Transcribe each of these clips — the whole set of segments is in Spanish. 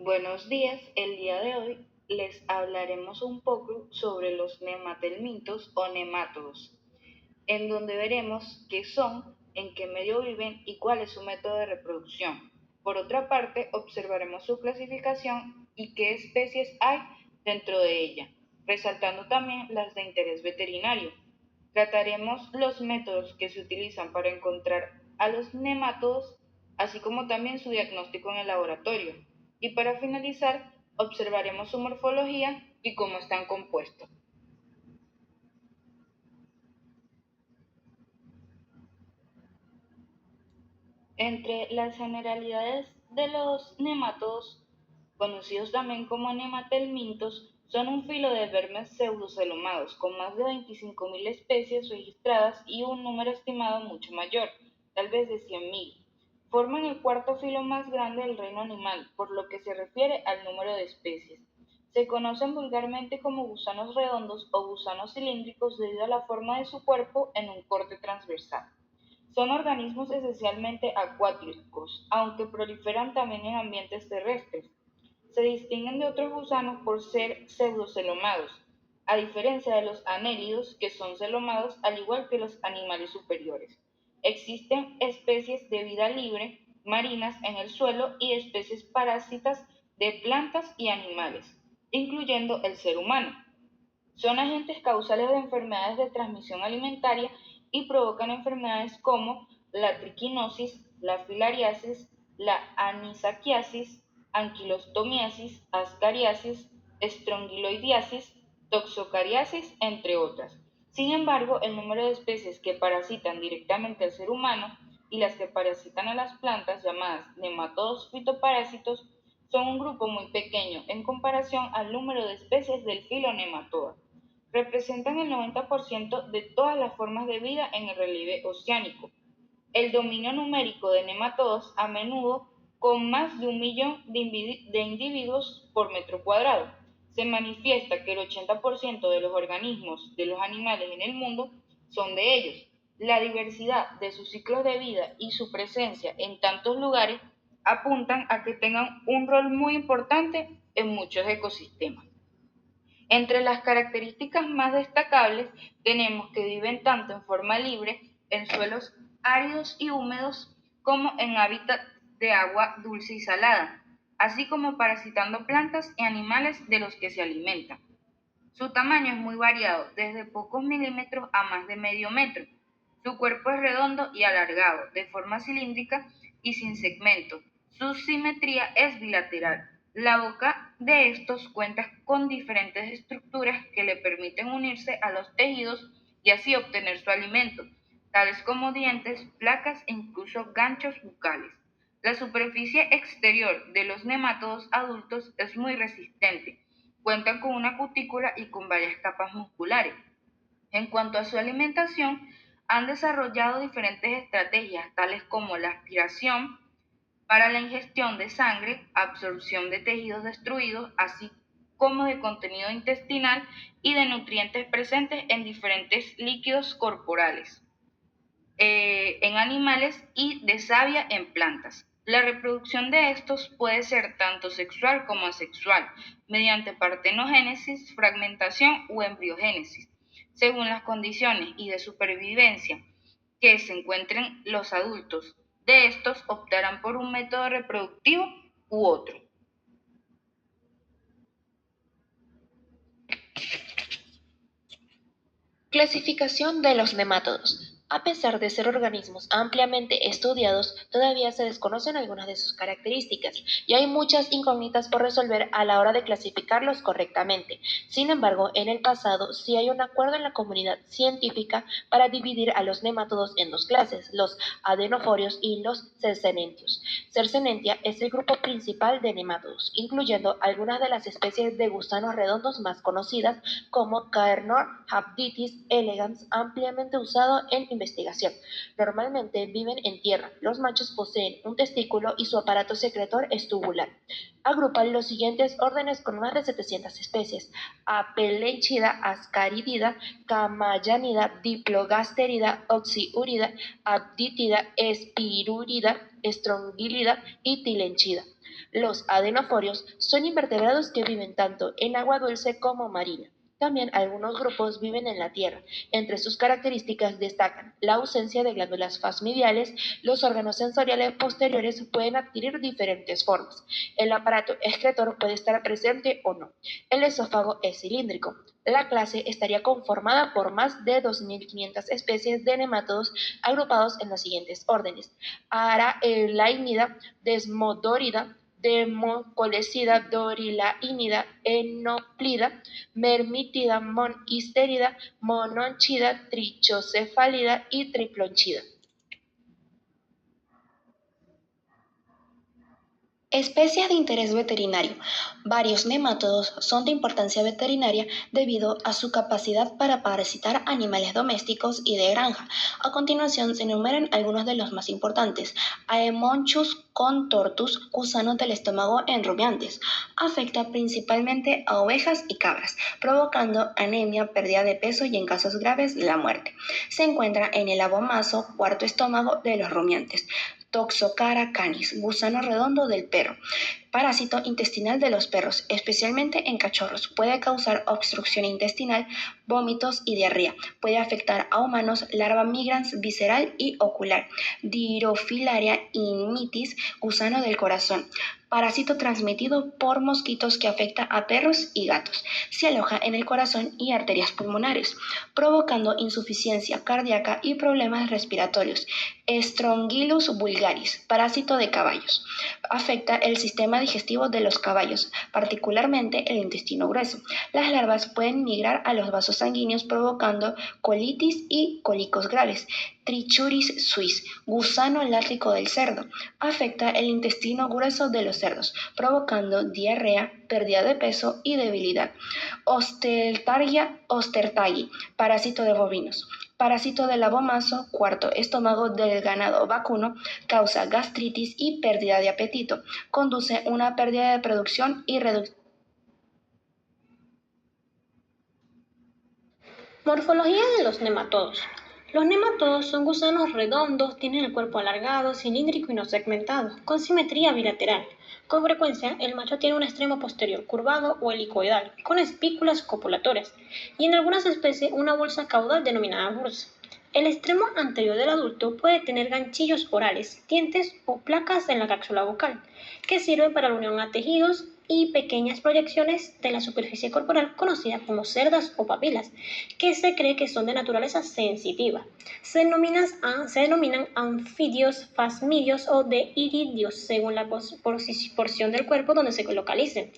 Buenos días, el día de hoy les hablaremos un poco sobre los nematelmintos o nemátodos, en donde veremos qué son, en qué medio viven y cuál es su método de reproducción. Por otra parte, observaremos su clasificación y qué especies hay dentro de ella, resaltando también las de interés veterinario. Trataremos los métodos que se utilizan para encontrar a los nemátodos, así como también su diagnóstico en el laboratorio. Y para finalizar, observaremos su morfología y cómo están compuestos. Entre las generalidades de los nemátodos, conocidos también como nematelmintos, son un filo de vermes pseudocelomados con más de 25.000 especies registradas y un número estimado mucho mayor, tal vez de 100.000. Forman el cuarto filo más grande del reino animal, por lo que se refiere al número de especies. Se conocen vulgarmente como gusanos redondos o gusanos cilíndricos debido a la forma de su cuerpo en un corte transversal. Son organismos esencialmente acuáticos, aunque proliferan también en ambientes terrestres. Se distinguen de otros gusanos por ser pseudocelomados, a diferencia de los anélidos, que son celomados al igual que los animales superiores. Existen especies de vida libre marinas en el suelo y especies parásitas de plantas y animales, incluyendo el ser humano. Son agentes causales de enfermedades de transmisión alimentaria y provocan enfermedades como la triquinosis, la filariasis, la anisakiasis, anquilostomiasis, ascariasis, estrongiloidiasis, toxocariasis, entre otras. Sin embargo, el número de especies que parasitan directamente al ser humano y las que parasitan a las plantas, llamadas nematodos fitoparásitos, son un grupo muy pequeño en comparación al número de especies del filo Nematoda. Representan el 90% de todas las formas de vida en el relieve oceánico. El dominio numérico de nematodos, a menudo con más de 1 millón de individuos por metro cuadrado, se manifiesta que el 80% de los organismos de los animales en el mundo son de ellos. La diversidad de sus ciclos de vida y su presencia en tantos lugares apuntan a que tengan un rol muy importante en muchos ecosistemas. Entre las características más destacables tenemos que viven tanto en forma libre en suelos áridos y húmedos como en hábitats de agua dulce y salada, así como parasitando plantas y animales de los que se alimentan. Su tamaño es muy variado, desde pocos milímetros a más de medio metro. Su cuerpo es redondo y alargado, de forma cilíndrica y sin segmentos. Su simetría es bilateral. La boca de estos cuenta con diferentes estructuras que le permiten unirse a los tejidos y así obtener su alimento, tales como dientes, placas e incluso ganchos bucales. La superficie exterior de los nemátodos adultos es muy resistente. Cuentan con una cutícula y con varias capas musculares. En cuanto a su alimentación, han desarrollado diferentes estrategias, tales como la aspiración para la ingestión de sangre, absorción de tejidos destruidos, así como de contenido intestinal y de nutrientes presentes en diferentes líquidos corporales en animales y de savia en plantas. La reproducción de estos puede ser tanto sexual como asexual, mediante partenogénesis, fragmentación o embriogénesis, según las condiciones y de supervivencia que se encuentren los adultos. De estos optarán por un método reproductivo u otro. Clasificación de los nemátodos. A pesar de ser organismos ampliamente estudiados, todavía se desconocen algunas de sus características y hay muchas incógnitas por resolver a la hora de clasificarlos correctamente. Sin embargo, en el pasado sí hay un acuerdo en la comunidad científica para dividir a los nemátodos en dos clases, los adenoforios y los cercenentios. Cercenentia es el grupo principal de nemátodos, incluyendo algunas de las especies de gusanos redondos más conocidas como Caernor habditis elegans, ampliamente usado en investigación investigación. Normalmente viven en tierra. Los machos poseen un testículo y su aparato secretor es tubular. Agrupan los siguientes órdenes con más de 700 especies: Apelenchida, Ascaridida, Camallanida, Diplogasterida, Oxiurida, Abditida, Espirurida, Strongylida y Tilenchida. Los adenoforios son invertebrados que viven tanto en agua dulce como marina. También algunos grupos viven en la tierra. Entre sus características destacan la ausencia de glándulas fascidiales. Los órganos sensoriales posteriores pueden adquirir diferentes formas. El aparato excretor puede estar presente o no. El esófago es cilíndrico. La clase estaría conformada por más de 2.500 especies de nemátodos agrupados en los siguientes órdenes: Araelainida, Desmodorida, Democolecida, Dorilaínida, Enoplida, Mermitida, Monhisterida, Mononchida, Trichocefalida y Triplonchida. Especies de interés veterinario. Varios nemátodos son de importancia veterinaria debido a su capacidad para parasitar animales domésticos y de granja. A continuación se enumeran algunos de los más importantes. Aemonchus contortus, gusano del estómago en rumiantes. Afecta principalmente a ovejas y cabras, provocando anemia, pérdida de peso y en casos graves la muerte. Se encuentra en el abomaso, cuarto estómago de los rumiantes. Toxocara canis, gusano redondo del perro. Parásito intestinal de los perros, especialmente en cachorros. Puede causar obstrucción intestinal, vómitos y diarrea. Puede afectar a humanos, larva migrans visceral y ocular. Dirofilaria inmitis, gusano del corazón. Parásito transmitido por mosquitos que afecta a perros y gatos. Se aloja en el corazón y arterias pulmonares, provocando insuficiencia cardíaca y problemas respiratorios. Strongylus vulgaris, parásito de caballos. Afecta el sistema digestivo de los caballos, particularmente el intestino grueso. Las larvas pueden migrar a los vasos sanguíneos provocando colitis y cólicos graves. Trichuris suis, gusano látrico del cerdo. Afecta el intestino grueso de los cerdos, provocando diarrea, pérdida de peso y debilidad. Osteltargia ostertagi, parásito de bovinos. Parásito del abomaso, cuarto estómago del ganado vacuno, causa gastritis y pérdida de apetito. Conduce una pérdida de producción y reducción. Morfología de los nematodos. Los nematodos son gusanos redondos, tienen el cuerpo alargado, cilíndrico y no segmentado, con simetría bilateral. Con frecuencia, el macho tiene un extremo posterior curvado o helicoidal, con espículas copulatorias, y en algunas especies una bolsa caudal denominada bursa. El extremo anterior del adulto puede tener ganchillos orales, dientes o placas en la cápsula bucal, que sirven para la unión a tejidos y pequeñas proyecciones de la superficie corporal conocidas como cerdas o papilas, que se cree que son de naturaleza sensitiva. Se denominan anfidios, fasmidios o de iridios según la porción del cuerpo donde se localicen.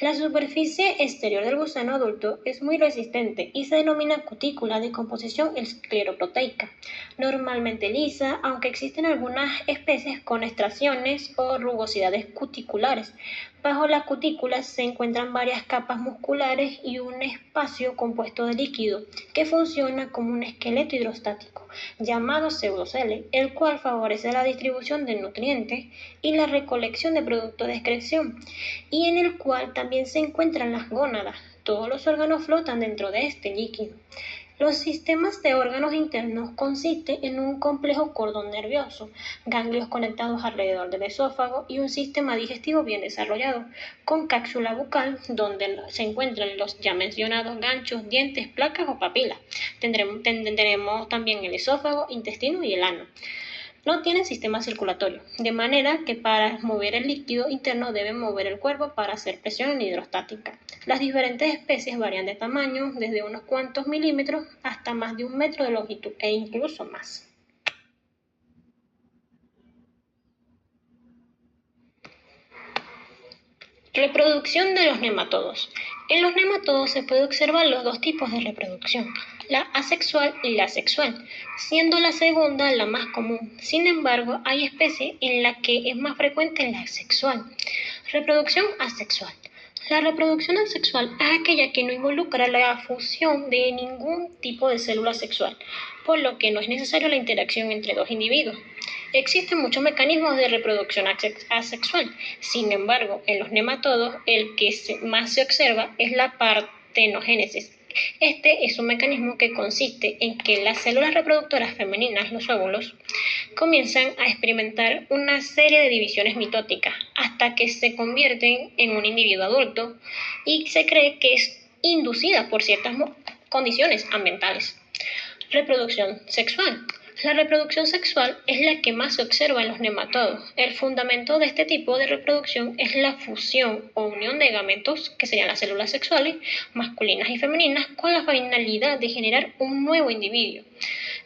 La superficie exterior del gusano adulto es muy resistente y se denomina cutícula de composición escleroproteica, normalmente lisa, aunque existen algunas especies con extracciones o rugosidades cuticulares. Bajo la cutícula se encuentran varias capas musculares y un espacio compuesto de líquido que funciona como un esqueleto hidrostático llamado pseudocele, el cual favorece la distribución de nutrientes y la recolección de productos de excreción, y en el cual también se encuentran las gónadas. Todos los órganos flotan dentro de este líquido. Los sistemas de órganos internos consisten en un complejo cordón nervioso, ganglios conectados alrededor del esófago y un sistema digestivo bien desarrollado, con cápsula bucal donde se encuentran los ya mencionados ganchos, dientes, placas o papilas. Tendremos también el esófago, intestino y el ano. No tienen sistema circulatorio, de manera que para mover el líquido interno deben mover el cuerpo para hacer presión hidrostática. Las diferentes especies varían de tamaño, desde unos cuantos milímetros hasta más de 1 metro de longitud e incluso más. Reproducción de los nemátodos. En los nemátodos se puede observar los dos tipos de reproducción, la asexual y la sexual, siendo la segunda la más común. Sin embargo, hay especies en las que es más frecuente la sexual. Reproducción asexual. La reproducción asexual es aquella que no involucra la fusión de ningún tipo de célula sexual, por lo que no es necesaria la interacción entre dos individuos. Existen muchos mecanismos de reproducción asexual, sin embargo, en los nematodos el que más se observa es la partenogénesis. Este es un mecanismo que consiste en que las células reproductoras femeninas, los óvulos, comienzan a experimentar una serie de divisiones mitóticas hasta que se convierten en un individuo adulto y se cree que es inducida por ciertas condiciones ambientales. Reproducción sexual. La reproducción sexual es la que más se observa en los nematodos. El fundamento de este tipo de reproducción es la fusión o unión de gametos, que serían las células sexuales, masculinas y femeninas, con la finalidad de generar un nuevo individuo.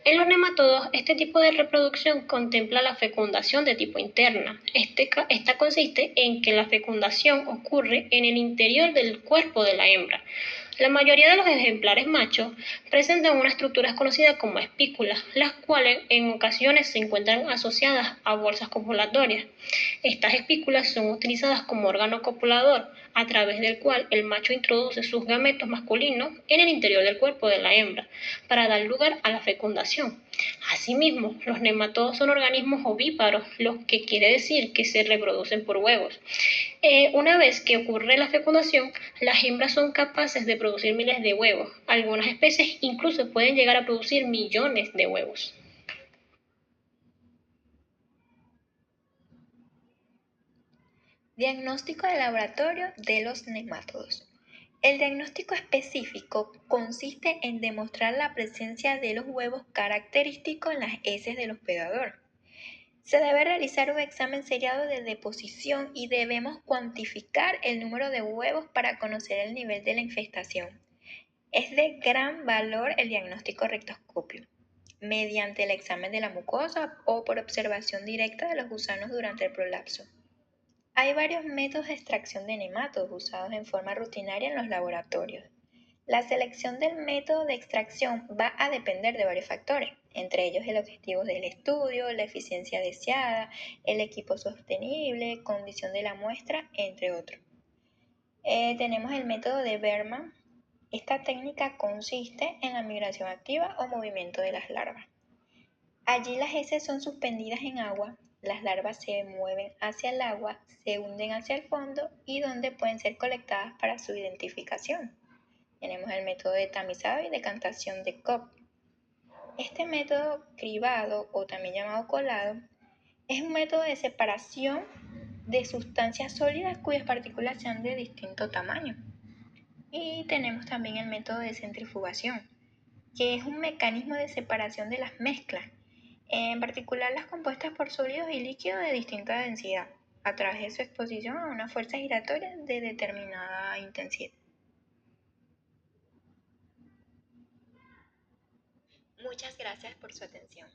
En los nematodos, este tipo de reproducción contempla la fecundación de tipo interna. Esta consiste en que la fecundación ocurre en el interior del cuerpo de la hembra. La mayoría de los ejemplares machos presentan una estructura conocida como espículas, las cuales en ocasiones se encuentran asociadas a bolsas copulatorias. Estas espículas son utilizadas como órgano copulador, a través del cual el macho introduce sus gametos masculinos en el interior del cuerpo de la hembra, para dar lugar a la fecundación. Asimismo, los nematodos son organismos ovíparos, lo que quiere decir que se reproducen por huevos. Una vez que ocurre la fecundación, las hembras son capaces de producir miles de huevos. Algunas especies incluso pueden llegar a producir millones de huevos. Diagnóstico de laboratorio de los nemátodos. El diagnóstico específico consiste en demostrar la presencia de los huevos característicos en las heces del hospedador. Se debe realizar un examen seriado de deposición y debemos cuantificar el número de huevos para conocer el nivel de la infestación. Es de gran valor el diagnóstico rectoscopio, mediante el examen de la mucosa o por observación directa de los gusanos durante el prolapso. Hay varios métodos de extracción de nematodos usados en forma rutinaria en los laboratorios. La selección del método de extracción va a depender de varios factores, entre ellos el objetivo del estudio, la eficiencia deseada, el equipo sostenible, condición de la muestra, entre otros. Tenemos el método de Berman. Esta técnica consiste en la migración activa o movimiento de las larvas. Allí las heces son suspendidas en agua, las larvas se mueven hacia el agua, se hunden hacia el fondo y donde pueden ser colectadas para su identificación. Tenemos el método de tamizado y decantación de Cobb. Este método cribado, o también llamado colado, es un método de separación de sustancias sólidas cuyas partículas sean de distinto tamaño. Y tenemos también el método de centrifugación, que es un mecanismo de separación de las mezclas, en particular las compuestas por sólidos y líquidos de distinta densidad, a través de su exposición a una fuerza giratoria de determinada intensidad. Muchas gracias por su atención.